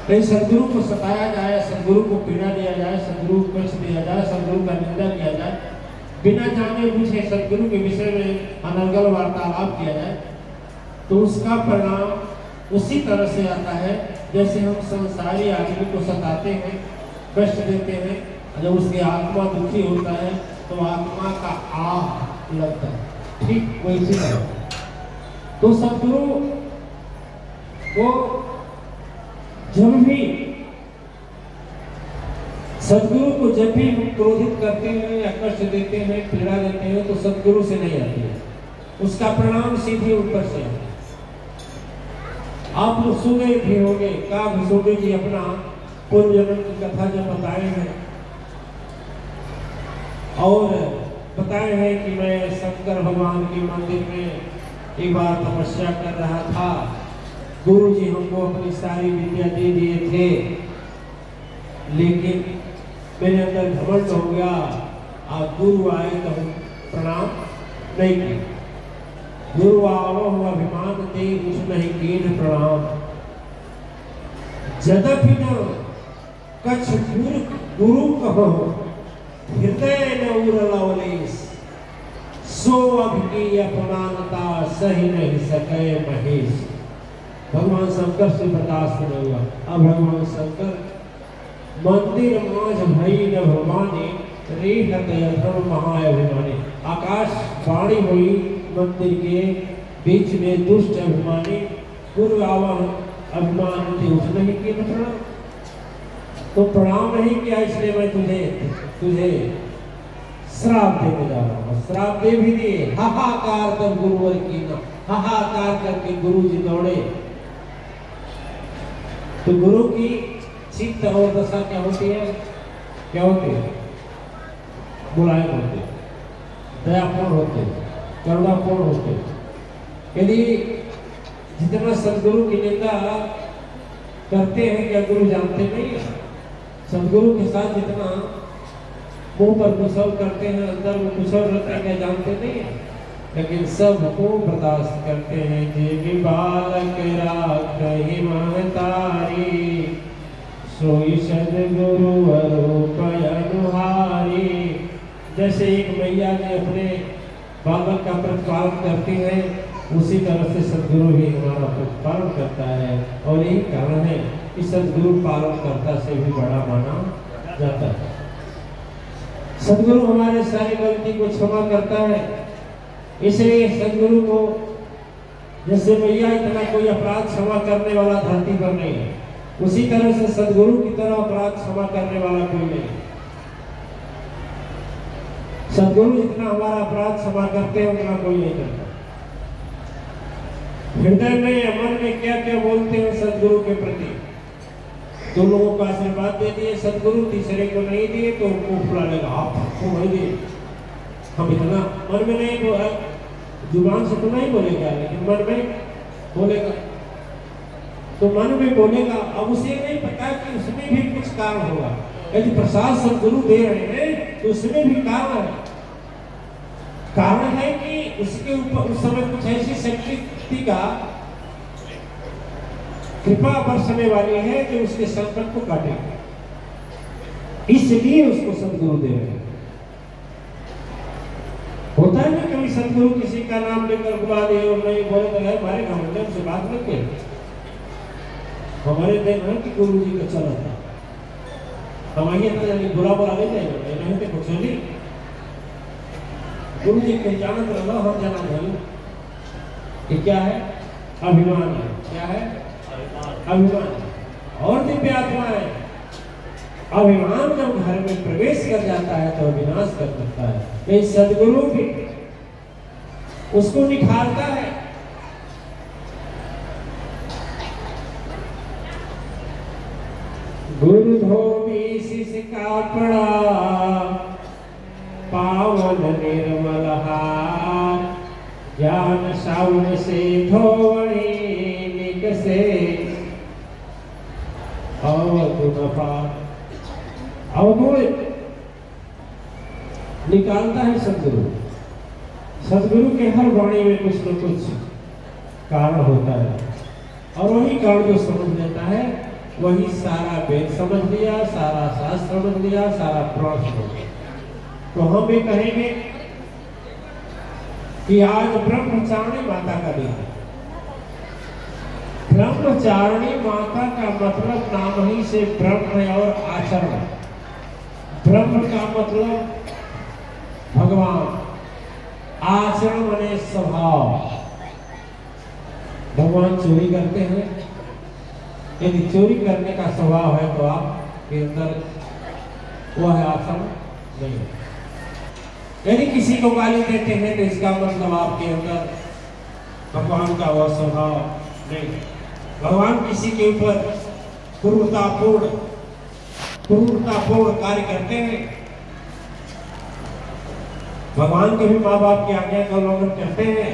कहीं सदगुरु को सताया जाए, सदगुरु को पीड़ा दिया जाए, सदगुरु को कष्ट दिया जाए, सदगुरु का निंदा किया जाए, बिना जाने बूझे सदगुरु के विषय में अनर्गल वार्तालाप किया जाए, तो उसका परिणाम उसी तरह से आता है जैसे हम संसारी आदमी को सताते हैं, कष्ट देते हैं। जब उसकी आत्मा दुखी होता है तो आत्मा का आह लगता है, ठीक वैसे तरह। तो सदगुरु को जब भी हम क्रोधित करते हैं या कष्ट देते हैं, पीड़ा देते हैं, तो सदगुरु से नहीं आती है, उसका परिणाम सीधे ऊपर से आता है। आप लोग सुने भी होंगे, का भूसोगे जी अपना पूर्व जन्म की कथा जब बताए हैं और बताए हैं कि मैं शंकर भगवान के मंदिर में एक बार तपस्या कर रहा था, गुरु जी हमको अपनी सारी विद्या दे दिए थे, लेकिन मेरे अंदर घमंड हो गया, आज गुरु आए तो हम प्रणाम नहीं किए, गुरु आवो अभिमान दे कुछ नहीं कीन प्रणाम, जदपि न कछ गुरु कहो हृदय न उरलवलेस, सो अब की अपमानता सही नहीं सके महेश। भगवान शंकर से बर्दाश्त नहीं हुआ। अब भगवान शंकर मंदिर माज भई न भवानी रेहत महाअभिमानी, आकाश वाणी हुई मंदिर के बीच में दुष्ट अभिमानी गुरु आवन अभिमान थे, उसने ही किया प्रणाम, तो प्रणाम नहीं किया, इसलिए मैं तुझे श्राप देने जा रहा हूँ। श्राप दे भी दिए, हाहाकार कर गुरुवर की ना, हाहाकार करके गुरु जी दौड़े। तो गुरु की चित्त और दशा क्या होती है? क्या होती है? मुलायम होते, दयापूर्ण होते, करुणापूर्ण होते। यदि जितना सदगुरु की निंदा करते हैं, क्या गुरु जानते नहीं है? सदगुरु के साथ जितना मुंह पर कुशल करते हैं, अंदर में कुशल रहते हैं, क्या जानते नहीं है? लेकिन सबको बर्दाश्त करते हैं। जे बालक राखहि महतारी, सोई सद्गुरु अरूप अनुहारी। जैसे एक मैया ने अपने बालक का प्रतिपालन करती है, उसी तरह से सदगुरु भी हमारा प्रतिपालन करता है। और यही कारण है कि सदगुरु पालन करता से भी बड़ा माना जाता है। सदगुरु हमारे सारी गलती को क्षमा करता है, इसलिए सदगुरु को जैसे मैया इतना कोई अपराध क्षमा करने वाला धरती पर नहीं है, उसी तरह से सदगुरु की तरह अपराध क्षमा करने वाला कोई नहीं। सदगुरु जितना हमारा अपराध क्षमा करते हैं उतना कोई नहीं करता। हृदय में मन में क्या क्या बोलते हैं सदगुरु के प्रति। दो लोगों को आशीर्वाद दे दिए सदगुरु, तीसरे को नहीं दिए तो उनको फुला लेगा, आपको नहीं दिए। हम इतना मन में नहीं बोला, जुबान से तो नहीं बोलेगा, लेकिन मन में बोलेगा। तो मन में बोलेगा, अब उसे नहीं पता कि उसमें भी कुछ कारण होगा। यदि प्रसाद सदगुरु दे रहे हैं तो उसमें भी कारण है। कारण है कि उसके ऊपर उस समय कुछ ऐसी शक्ति का कृपा बरसने वाली है जो उसके संकट को काटेगी, इसलिए उसको सदगुरु दे रहे हैं। होता है ना कभी सदगुरु किसी का नाम लेकर बुला दे और नहीं बोले तो हमारे घमंड से बात न किए। हमारे दिन है कि गुरु जी का चला था, हम आइए तो जानी बुरा बुरा ले जाएगा, नहीं तो कुछ नहीं। गुरु जी के जानत रहो, हम जाना नहीं। ये क्या है? अभिमान है। क्या है? अभिमान। और दिव्य आत्मा है। अभिमान जब घर में प्रवेश कर जाता है तो विनाश कर सकता है। ये सदगुरु भी उसको निखारता है। गुरु धोबी शिष कापड़ा, पावन निर्मल हार, ज्ञान साउन से धोवणी निकसे, अवगुण निकालता है सदगुरु। सदगुरु के हर वाणी में कुछ न कुछ कारण होता है, और वही कारण जो समझ लेता है वही सारा वेद समझ लिया, सारा शास्त्र समझ लिया, सारा पुराण समझ लिया। तो हम भी कहेंगे कि आज ब्रह्मचारिणी माता का दिन है। ब्रह्मचारिणी माता का मतलब नाम ही से ब्रह्म और आचरण। ब्रह्म का मतलब भगवान, आचरण माने स्वभाव। भगवान चोरी करते हैं, यदि चोरी करने का स्वभाव है तो आपके अंदर वह आचरण नहीं है। यदि किसी को गाली देते हैं तो इसका मतलब आपके अंदर भगवान का वह स्वभाव नहीं है। भगवान किसी के ऊपर क्रूरतापूर्ण कार्य करते हैं। भगवान के भी माँ बाप की आज्ञा का उल्लंघन करते हैं।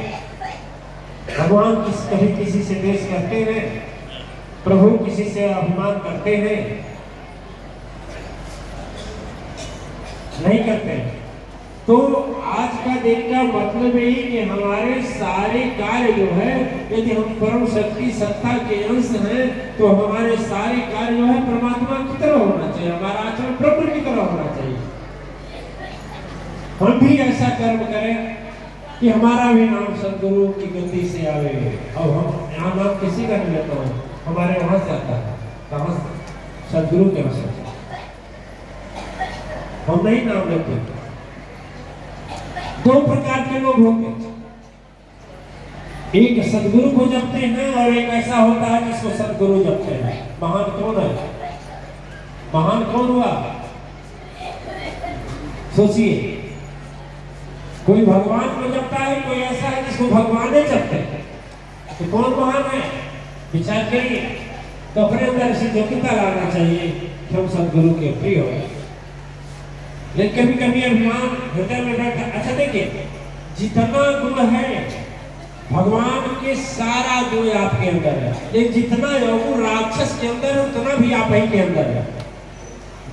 भगवान कभी किसी से द्वेष करते हैं, प्रभु किसी से अभिमान करते हैं, नहीं करते। तो आज का दिन का मतलब यही कि हमारे सारे कार्य जो है, यदि हम परम शक्ति सत्ता के अंश हैं तो हमारे सारे कार्य जो है परमात्मा की तरह होना चाहिए, हमारा आचरण ब्रह्म की तरह होना चाहिए। हम भी ऐसा कर्म करें कि हमारा भी नाम सदगुरु की गति से आवे। और हम यहाँ नाम किसी का नहीं लेता हूँ, हमारे वहां से आता है, कहाँ से? सदगुरु के वहां से। हम नहीं नाम लेते। दो प्रकार के लोग होते हैं, एक सदगुरु को जपते हैं और एक ऐसा होता है जिसको सदगुरु जपते हैं। महान कौन है? महान कौन हुआ? सोचिए, कोई भगवान को जपता है, कोई ऐसा है जिसको भगवान ने जपते हैं। तो कौन महान है? विचार करिए। तो अपने अंदर ऐसी योग्यता लाना चाहिए कि हम सदगुरु के प्रिय हो। लेकिन कभी कभी अभिमान हृदय में बैठा। अच्छा देखिए, जितना गुण है भगवान के सारा गुण आपके अंदर है, लेकिन जितना योग राक्षस के अंदर है उतना भी आप ही के अंदर है।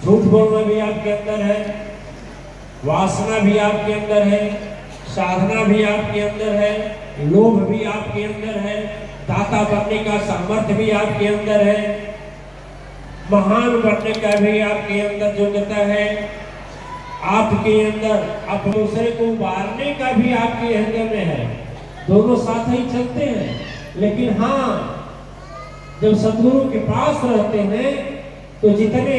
झूठ बोलना भी आपके अंदर है, वासना भी आपके अंदर है, साधना भी आपके अंदर है, लोभ भी आपके अंदर है, दाता बनने का सामर्थ्य भी आपके अंदर है, महान बनने का भी आपके अंदर योग्यता है, आपके अंदर आप दूसरे को उबारने का भी आपके हृदय में है। दोनों साथ ही चलते हैं। लेकिन हाँ, जब सदगुरु के पास रहते हैं तो जितने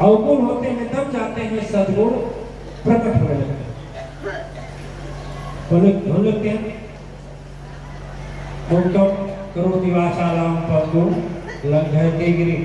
अवगुण होते हैं तब जाते हैं सदगुण प्रकट होने लगते हैं। करोति वाचालां पंगुं लंघयते गिरिं